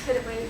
Couldn't wait.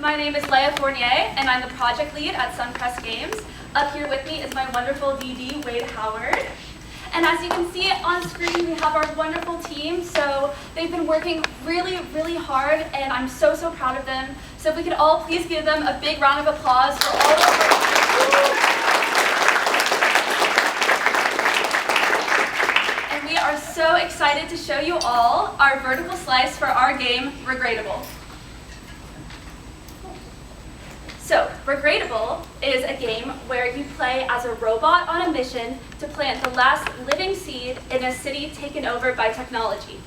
My name is Leia Fournier, and I'm the project lead at Sunpress Games. Up here with me is my wonderful DD, Wade Howard. And as you can see on screen, we have our wonderful team. So they've been working really, really hard, and I'm so, so proud of them. So if we could all please give them a big round of applause for all of their And we are so excited to show you all our vertical slice for our game, Regradable. So, Regradable is a game where you play as a robot on a mission to plant the last living seed in a city taken over by technology.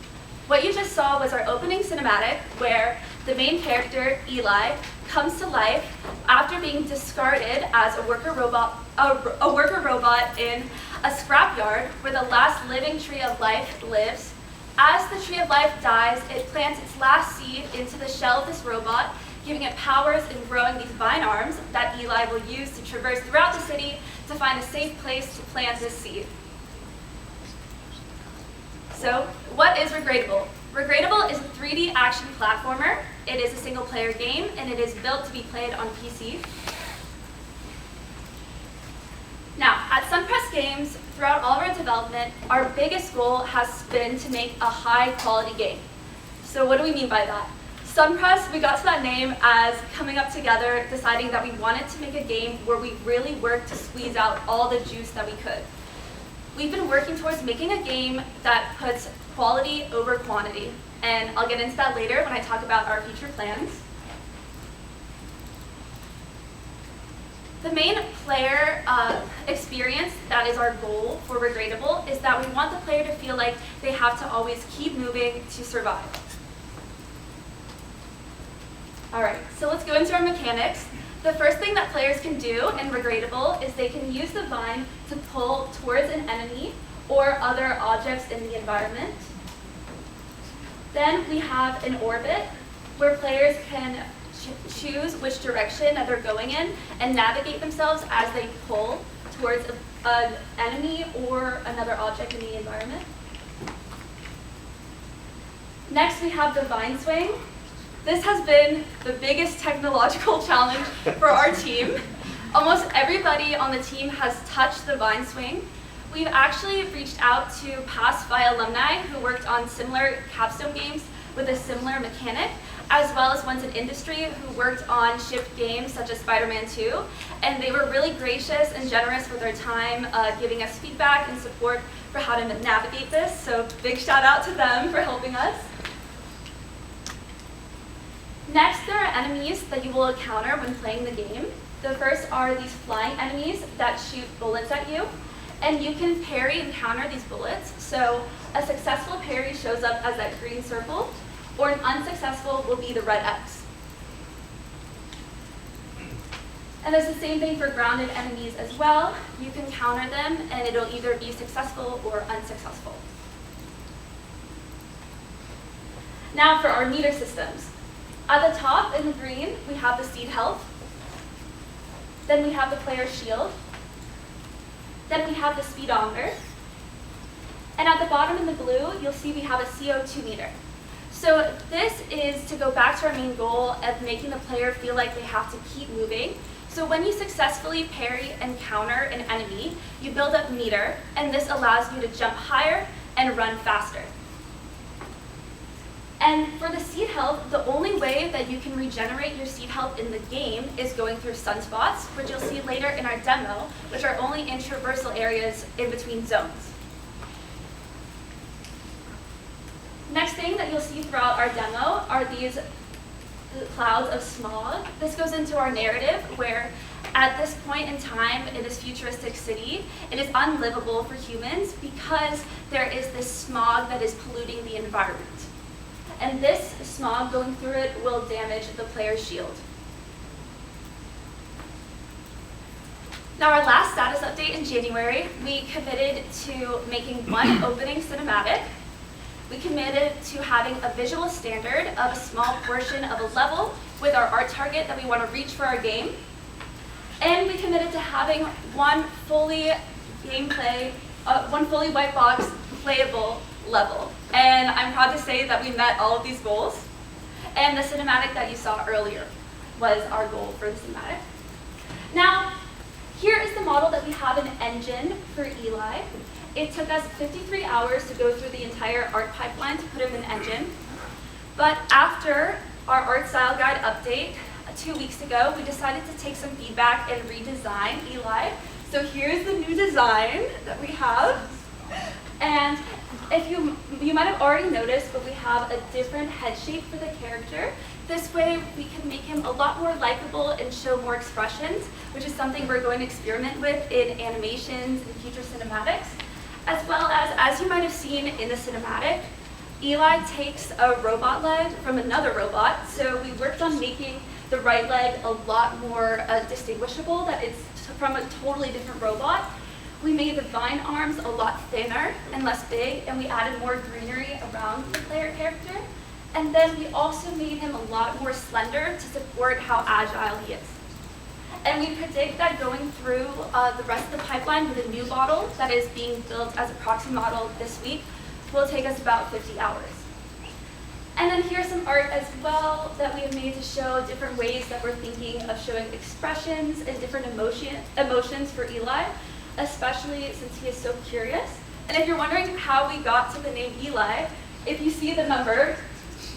What you just saw was our opening cinematic where the main character, Eli, comes to life after being discarded as a worker robot in a scrapyard where the last living tree of life lives. As the tree of life dies, it plants its last seed into the shell of this robot, giving it powers in growing these vine arms that Eli will use to traverse throughout the city to find a safe place to plant this seed. So, what is Regradable? Regradable is a 3D action platformer. It is a single-player game, and it is built to be played on PC. Now, at Sunpress Games, throughout all of our development, our biggest goal has been to make a high-quality game. So what do we mean by that? Sunpress, we got to that name as coming up together, deciding that we wanted to make a game where we really worked to squeeze out all the juice that we could. We've been working towards making a game that puts quality over quantity, and I'll get into that later when I talk about our future plans. The main player experience that is our goal for Regradable is that we want the player to feel like they have to always keep moving to survive. All right, so let's go into our mechanics. The first thing that players can do in Regradable is they can use the vine to pull towards an enemy or other objects in the environment. Then we have an orbit where players can choose which direction that they're going in and navigate themselves as they pull towards an enemy or another object in the environment. Next, we have the vine swing. This has been the biggest technological challenge for our team. Almost everybody on the team has touched the vine swing. We've actually reached out to past FIEA alumni who worked on similar Capstone games with a similar mechanic, as well as ones in industry who worked on shipped games such as Spider-Man 2. And they were really gracious and generous with their time, giving us feedback and support for how to navigate this. So big shout out to them for helping us. Next, there are enemies that you will encounter when playing the game. The first are these flying enemies that shoot bullets at you, and you can parry and counter these bullets. So a successful parry shows up as that green circle, or an unsuccessful will be the red X. And there's the same thing for grounded enemies as well. You can counter them, and it'll either be successful or unsuccessful. Now for our meter systems. At the top in the green, we have the seed health. Then we have the player's shield. Then we have the speedometer. And at the bottom in the blue, you'll see we have a CO2 meter. So So this is to go back to our main goal of making the player feel like they have to keep moving. So when you successfully parry and counter an enemy, you build up meter, and this allows you to jump higher and run faster. And for the seed health, the only way that you can regenerate your seed health in the game is going through sunspots, which you'll see later in our demo, which are only in traversal areas in between zones. Next thing that you'll see throughout our demo are these clouds of smog. This goes into our narrative where at this point in time in this futuristic city, it is unlivable for humans because there is this smog that is polluting the environment. And this smog going through it will damage the player's shield. Now, our last status update in January, we committed to making one opening cinematic. We committed to having a visual standard of a small portion of a level with our art target that we want to reach for our game. And we committed to having one fully white box playable level. And I'm proud to say that we met all of these goals. And the cinematic that you saw earlier was our goal for the cinematic. Now, here is the model that we have in Engine for Eli. It took us 53 hours to go through the entire art pipeline to put him in Engine. But after our art style guide update 2 weeks ago, we decided to take some feedback and redesign Eli. So here's the new design that we have. And if you might have already noticed, but we have a different head shape for the character. This way we can make him a lot more likable and show more expressions, which is something we're going to experiment with in animations and future cinematics. As well as you might have seen in the cinematic, Eli takes a robot leg from another robot, so we worked on making the right leg a lot more distinguishable, that it's from a totally different robot. We made the vine arms a lot thinner and less big, and we added more greenery around the player character. And then we also made him a lot more slender to support how agile he is. And we predict that going through the rest of the pipeline with a new model that is being built as a proxy model this week will take us about 50 hours. And then here's some art as well that we have made to show different ways that we're thinking of showing expressions and different emotions for Eli, especially since he is so curious. And if you're wondering how we got to the name Eli, if you see the number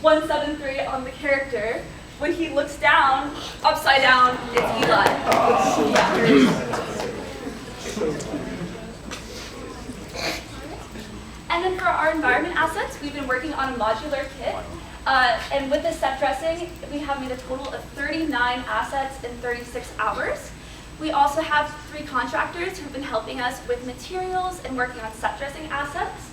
173 on the character, when he looks down, upside down, it's Eli. And then for our environment assets, we've been working on a modular kit. And with the set dressing, we have made a total of 39 assets in 36 hours. We also have 3 contractors who've been helping us with materials and working on set dressing assets.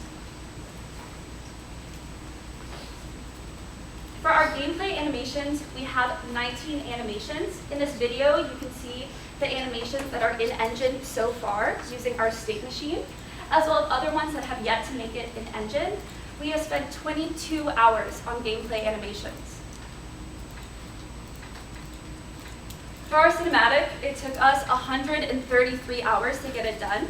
For our gameplay animations, we have 19 animations. In this video, you can see the animations that are in Engine so far using our state machine, as well as other ones that have yet to make it in Engine. We have spent 22 hours on gameplay animations. For our cinematic, it took us 133 hours to get it done.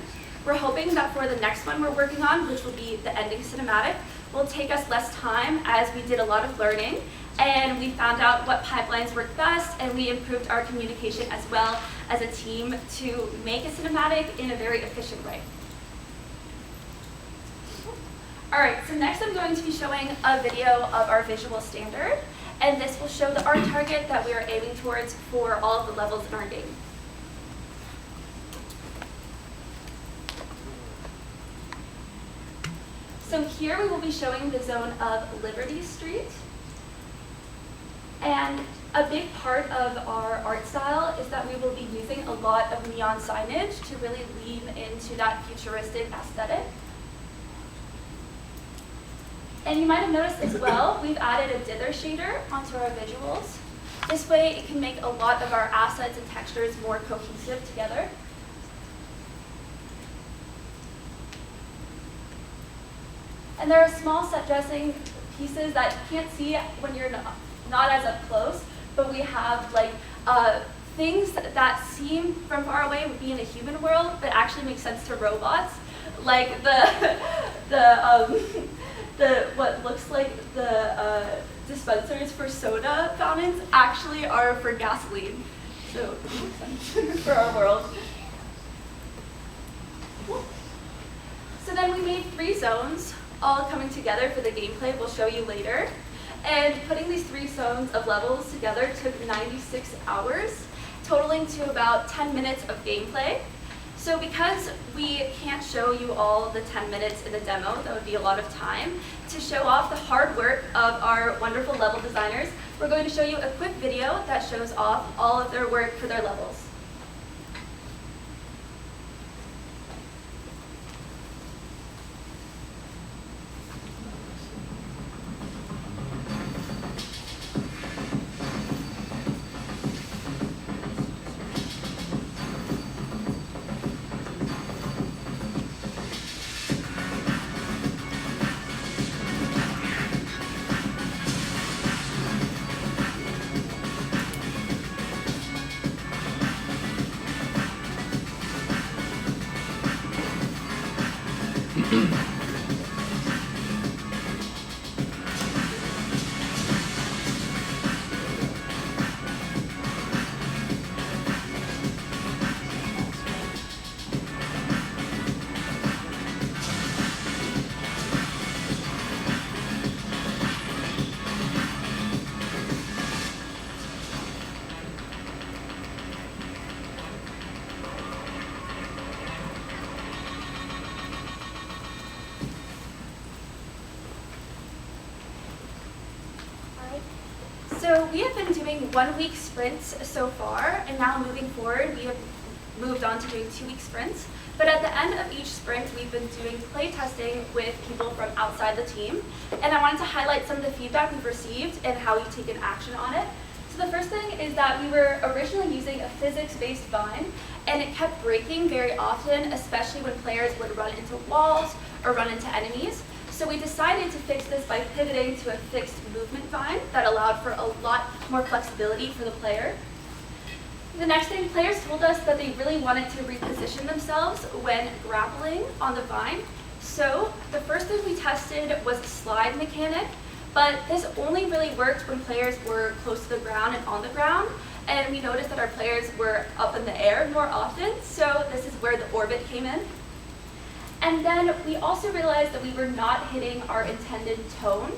We're hoping that for the next one we're working on, which will be the ending cinematic, will take us less time as we did a lot of learning and we found out what pipelines work best, and we improved our communication as well as a team to make a cinematic in a very efficient way. All right, so next I'm going to be showing a video of our visual standard, and this will show the art target that we are aiming towards for all of the levels in our game. So here we will be showing the zone of Liberty Street. And a big part of our art style is that we will be using a lot of neon signage to really lean into that futuristic aesthetic. And you might have noticed as well, we've added a dither shader onto our visuals. This way it can make a lot of our assets and textures more cohesive together. And there are small set dressing pieces that you can't see when you're not as up close, but we have like things that seem from far away would be in a human world, but actually make sense to robots. Like what looks like the dispensers for soda fountains actually are for gasoline. So it makes sense for our world. So then we made 3 zones, all coming together for the gameplay we'll show you later. And putting these 3 zones of levels together took 96 hours, totaling to about 10 minutes of gameplay. So because we can't show you all the 10 minutes in the demo, that would be a lot of time, to show off the hard work of our wonderful level designers, we're going to show you a quick video that shows off all of their work for their levels. So we have been doing 1-week sprints so far, and now moving forward, we have moved on to doing 2-week sprints. But at the end of each sprint, we've been doing play testing with people from outside the team. And I wanted to highlight some of the feedback we've received and how we've taken action on it. So the first thing is that we were originally using a physics-based vine, and it kept breaking very often, especially when players would run into walls or run into enemies. So we decided to fix this by pivoting to a fixed movement vine that allowed for a lot more flexibility for the player. The next thing, players told us that they really wanted to reposition themselves when grappling on the vine. So the first thing we tested was a slide mechanic, but this only really worked when players were close to the ground and on the ground. And we noticed that our players were up in the air more often, so this is where the orbit came in. And then we also realized that we were not hitting our intended tone.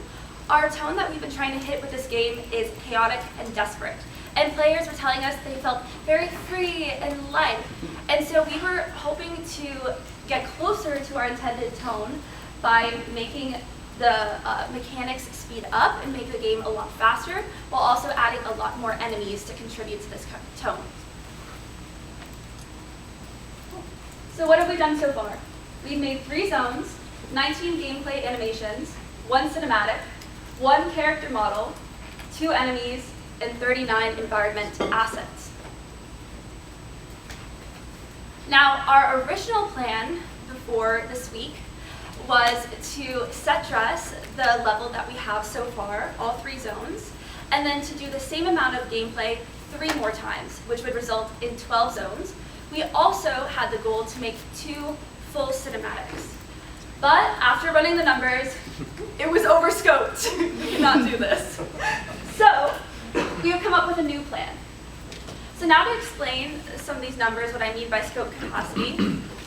Our tone that we've been trying to hit with this game is chaotic and desperate. And players were telling us they felt very free and light. And so we were hoping to get closer to our intended tone by making the mechanics speed up and make the game a lot faster, while also adding a lot more enemies to contribute to this tone. So what have we done so far? We've made 3 zones, 19 gameplay animations, 1 cinematic, 1 character model, 2 enemies, and 39 environment assets. Now, our original plan before this week was to set dress the level that we have so far, all 3 zones, and then to do the same amount of gameplay 3 more times, which would result in 12 zones. We also had the goal to make 2 full cinematics. But after running the numbers, it was overscoped. We could not do this. So we have come up with a new plan. So now to explain some of these numbers, what I mean by scope capacity,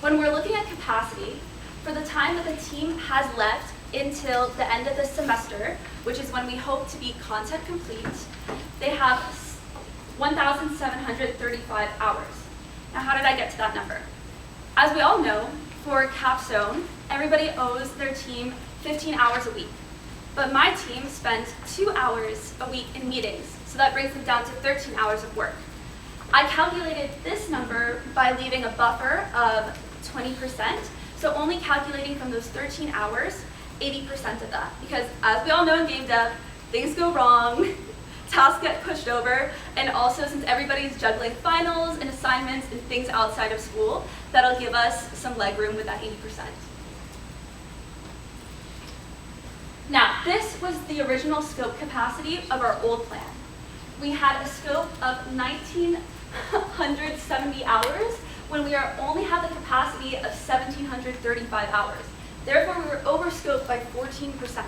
when we're looking at capacity, for the time that the team has left until the end of the semester, which is when we hope to be content complete, they have 1,735 hours. Now how did I get to that number? As we all know, for Capstone, everybody owes their team 15 hours a week. But my team spends 2 hours a week in meetings, so that brings them down to 13 hours of work. I calculated this number by leaving a buffer of 20%, so only calculating from those 13 hours, 80% of that. Because as we all know in game dev, things go wrong, tasks get pushed over, and also since everybody's juggling finals and assignments and things outside of school, that'll give us some leg room with that 80%. Now, this was the original scope capacity of our old plan. We had a scope of 1,970 hours when we only had the capacity of 1,735 hours. Therefore, we were overscoped by 14%.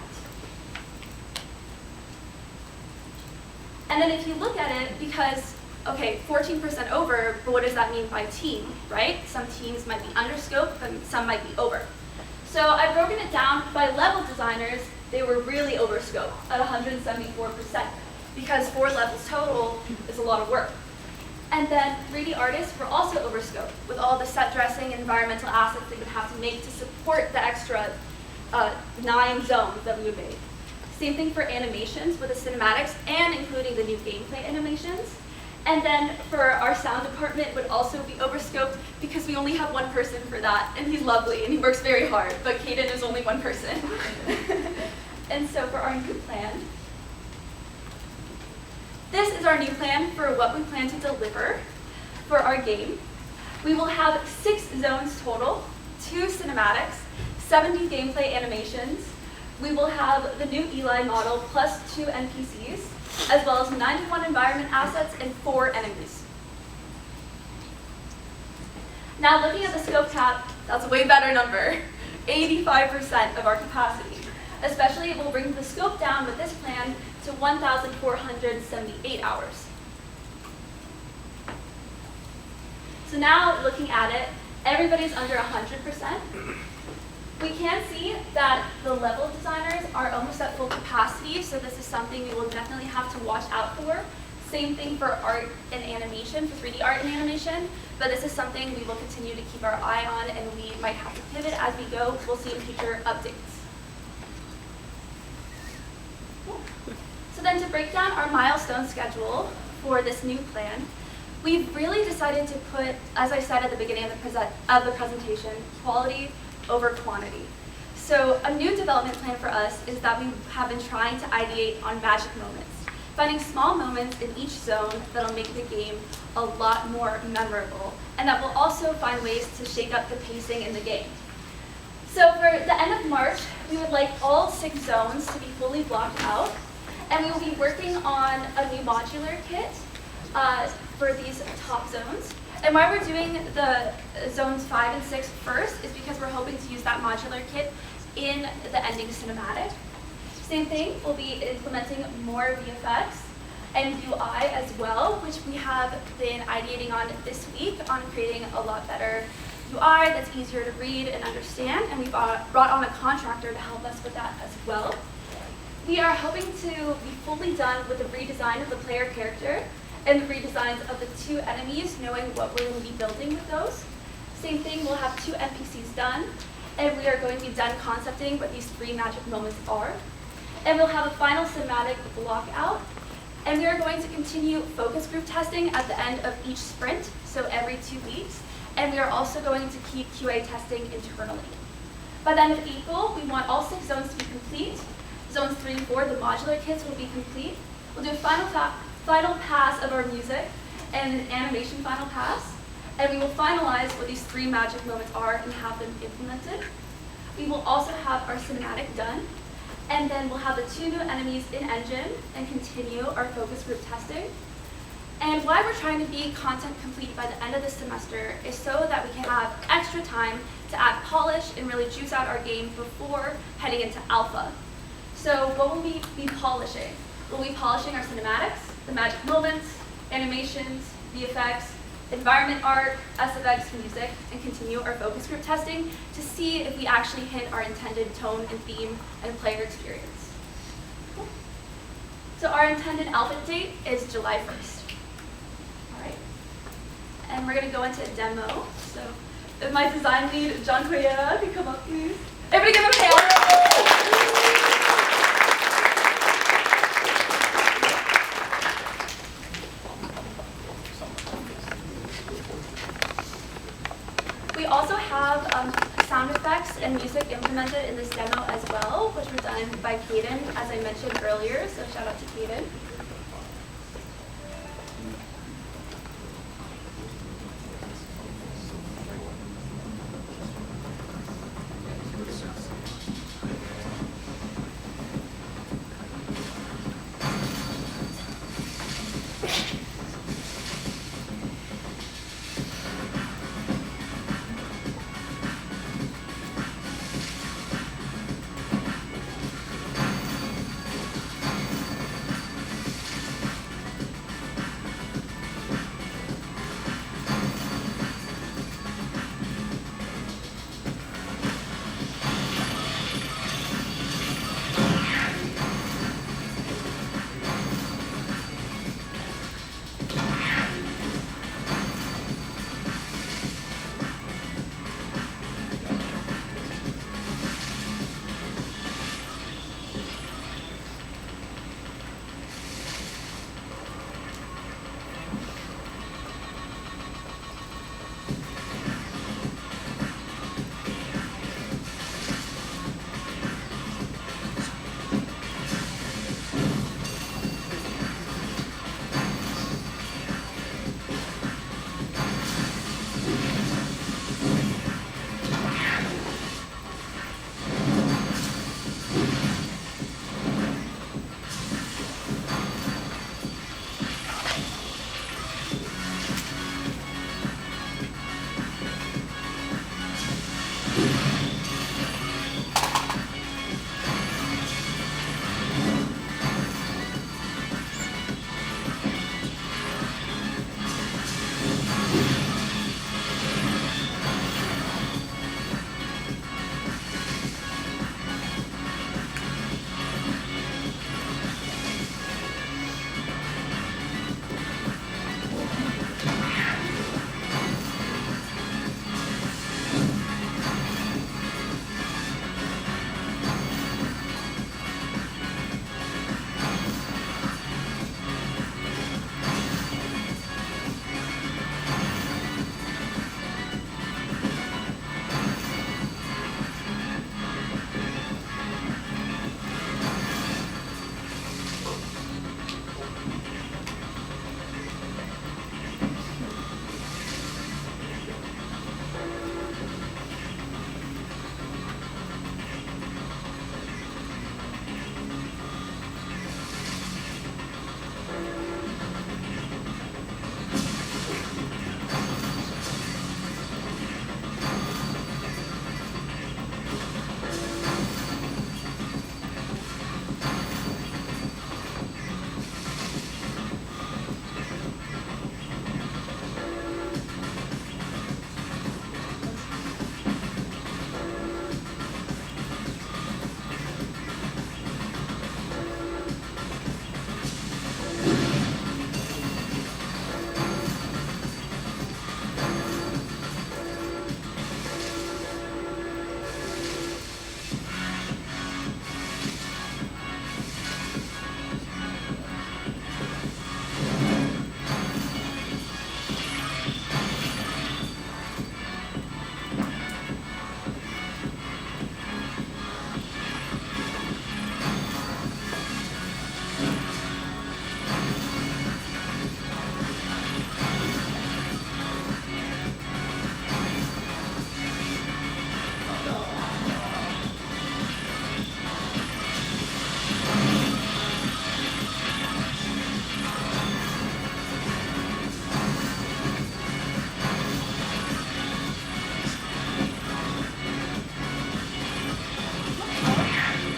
And then if you look at it, because, okay, 14% over, but what does that mean by team, right? Some teams might be under scope, and some might be over. So I've broken it down by level designers. They were really over scope at 174%, because 4 levels total is a lot of work. And then 3D artists were also over scope with all the set dressing and environmental assets they would have to make to support the extra 9 zones that we would make. Same thing for animations with the cinematics and including the new gameplay animations. And then for our sound department would also be overscoped because we only have one person for that, and he's lovely and he works very hard, but Caden is only one person. And so for our new plan, this is our new plan for what we plan to deliver for our game. We will have 6 zones total, 2 cinematics, 70 gameplay animations. We will have the new Eli model plus 2 NPCs, as well as 91 environment assets and 4 enemies. Now looking at the scope cap, that's a way better number, 85% of our capacity. Especially it will bring the scope down with this plan to 1,478 hours. So now looking at it, everybody's under 100%. We can see that the level designers are almost at full capacity, so this is something we will definitely have to watch out for. Same thing for art and animation, for 3D art and animation, but this is something we will continue to keep our eye on, and we might have to pivot as we go. We'll see in future updates. So then to break down our milestone schedule for this new plan, we've really decided to put, as I said at the beginning of the presentation, quality over quantity. So a new development plan for us is that we have been trying to ideate on magic moments, finding small moments in each zone that'll make the game a lot more memorable, and that will also find ways to shake up the pacing in the game. So for the end of March, we would like all 6 zones to be fully blocked out, and we will be working on a new modular kit for these top zones. And why we're doing the zones 5 and 6 first is because we're hoping to use that modular kit in the ending cinematic. Same thing, we'll be implementing more VFX and UI as well, which we have been ideating on this week on creating a lot better UI that's easier to read and understand, and we've brought on a contractor to help us with that as well. We are hoping to be fully done with the redesign of the player character and the redesigns of the 2 enemies, knowing what we're going to be building with those. Same thing, we'll have 2 NPCs done, and we are going to be done concepting what these 3 magic moments are. And we'll have a final cinematic block out, and we are going to continue focus group testing at the end of each sprint, so every 2 weeks, and we are also going to keep QA testing internally. By the end of April, we want all 6 zones to be complete. Zones 3 and 4, the modular kits will be complete. We'll do a final pass of our music and an animation final pass, and we will finalize what these 3 magic moments are and have them implemented. We will also have our cinematic done, and then we'll have the 2 new enemies in engine and continue our focus group testing. And why we're trying to be content complete by the end of the semester is so that we can have extra time to add polish and really juice out our game before heading into alpha. So what will we be polishing? We'll be polishing our cinematics, the magic moments, animations, VFX, environment art, SFX music, and continue our focus group testing to see if we actually hit our intended tone and theme and player experience. Cool. So our intended alpha date is July 1st. All right. And we're going to go into a demo. So if my design lead, John Correa, can come up, please. Everybody give him a hand. We also have sound effects and music implemented in this demo as well, which were done by Caden, as I mentioned earlier, so shout out to Caden.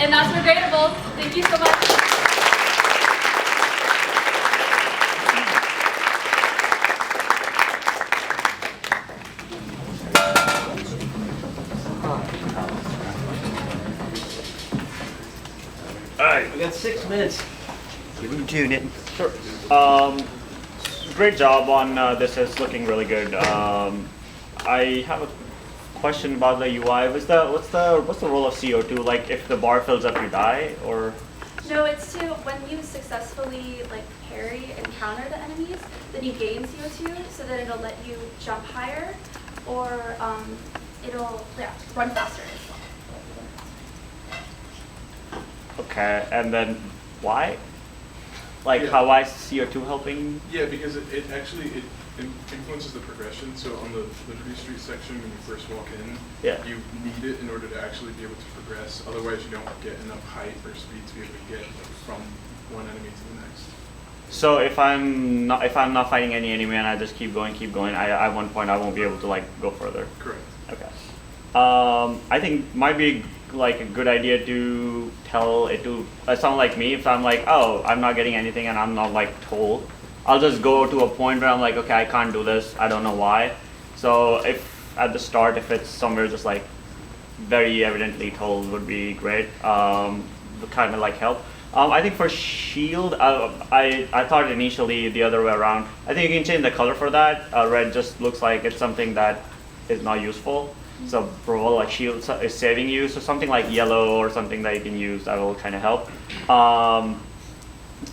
And that's Regradable. Thank you so much. All right, we got 6 minutes. Give me 2, Nitin. Sure. Great job on this. Is looking really good. I have a question about the UI. What's the role of CO2? Like, if the bar fills up, you die, or? No, it's to when you successfully parry and counter the enemies, then you gain CO2, so that it'll let you jump higher, or it'll run faster as well. Okay, and then why? Yeah. How is CO2 helping? Yeah, because it actually influences the progression. So on the Liberty Street section, when you first walk in, you need it in order to actually be able to progress. Otherwise, you don't get enough height or speed to be able to get from one enemy to the next. So if I'm not fighting any enemy and I just keep going, at one point I won't be able to go further. Correct. Okay. I think might be a good idea to tell it to someone like me, if I'm oh, I'm not getting anything and I'm not told, I'll just go to a point where I'm okay, I can't do this, I don't know why. So if at the start, if it's somewhere just very evidently told, would be great. Kind of help. I think for shield, I thought initially the other way around. I think you can change the color for that. Red just looks like it's something that is not useful. So Brawl shield is saving you. So something like yellow or something that you can use, that will kind of help.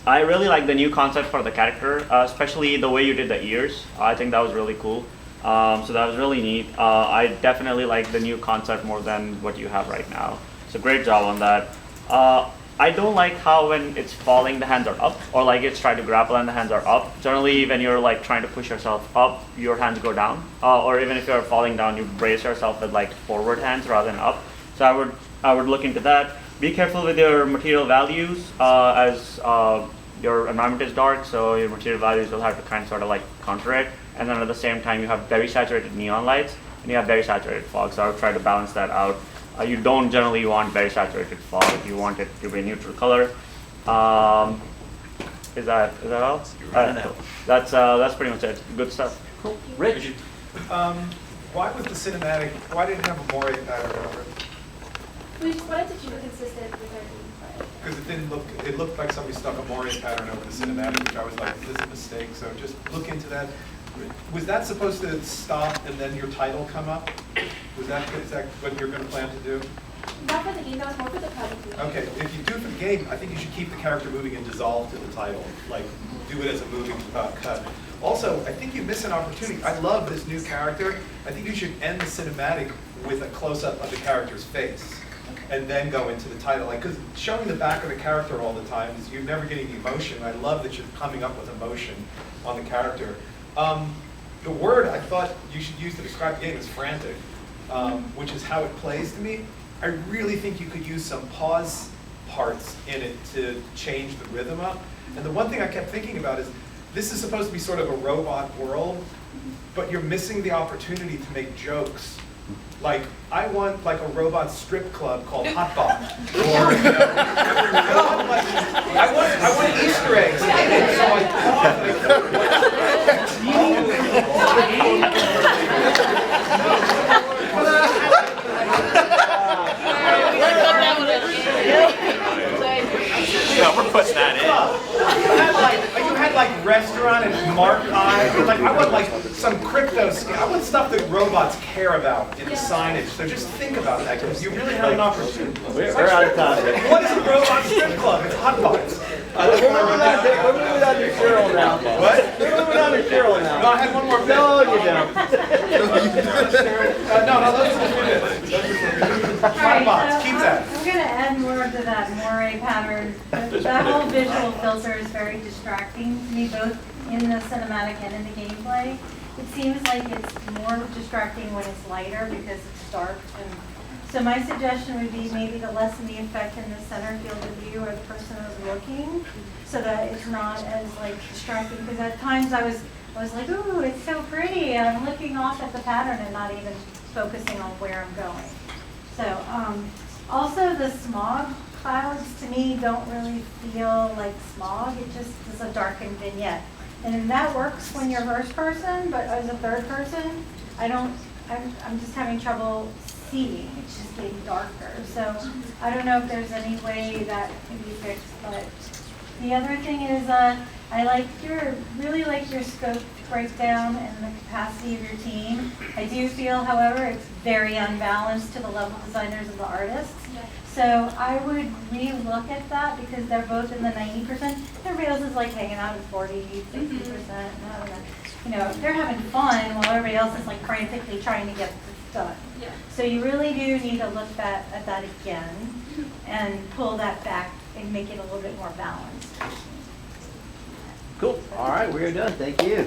I really like the new concept for the character, especially the way you did the ears. I think that was really cool. So that was really neat. I definitely like the new concept more than what you have right now. So great job on that. I don't like how when it's falling, the hands are up, or it's trying to grapple and the hands are up. Generally, when you're trying to push yourself up, your hands go down. Or even if you're falling down, you brace yourself with forward hands rather than up. So I would look into that. Be careful with your material values as your environment is dark, so your material values will have to sort of counter it. And then at the same time, you have very saturated neon lights and you have very saturated fog. So I would try to balance that out. You don't generally want very saturated fog. You want it to be a neutral color. Is that all? That's pretty much it. Good stuff. Cool. Rich. Why was the cinematic? Why didn't it have a Moria pattern over it? We just wanted to keep it consistent with our gameplay. Because it didn't look. It looked like somebody stuck a Moria pattern over the cinematic, which I was like, "This is a mistake." So just look into that. Was that supposed to stop and then your title come up? Is that what you're going to plan to do? Not for the game, that was more for the presentation. Okay, if you do it for the game, I think you should keep the character moving and dissolve to the title. Do it as a moving cut. Also, I think you miss an opportunity. I love this new character. I think you should end the cinematic with a close-up of the character's face. And then go into the title. Because showing the back of the character all the time, is you're never getting emotion. I love that you're coming up with emotion on the character. The word I thought you should use to describe the game is frantic, which is how it plays to me. I really think you could use some pause parts in it to change the rhythm up. And the one thing I kept thinking about is, this is supposed to be sort of a robot world, but you're missing the opportunity to make jokes. I want a robot strip club called Hot Bot. Or, I want Easter eggs in it, so Yeah, we're putting that in. You had restaurant and mark eye. I want some crypto scam. I want stuff that robots care about in the signage. So just think about that, because you really have an opportunity. We're out of time. What is a robot strip club? It's hot bots. We're moving on to Cheryl now. What? We're moving on to Cheryl now. No, I had one more bit. No, you don't. No, those are good. Hot bots, keep that. I'm going to add more to that moire pattern. That whole visual filter is very distracting to me, both in the cinematic and in the gameplay. It seems like it's more distracting when it's lighter because it's dark. So my suggestion would be maybe to lessen the effect in the center field of view where the person is looking, so that it's not as distracting. Because at times I was like, ooh, it's so pretty, and I'm looking off at the pattern and not even focusing on where I'm going. So also the smog clouds to me don't really feel like smog. It just is a darkened vignette. And that works when you're first person, but as a third person, I'm just having trouble seeing. It's just getting darker. So I don't know if there's any way that can be fixed, but the other thing is I really like your scope breakdown and the capacity of your team. I do feel, however, it's very unbalanced to the level designers and the artists. So I would re-look at that because they're both in the 90%. Everybody else is like hanging out at 40, 60%. You know, they're having fun while everybody else is like frantically trying to get this done. Yeah. So you really do need to look at that again and pull that back and make it a little bit more balanced. Cool. All right, we are done. Thank you.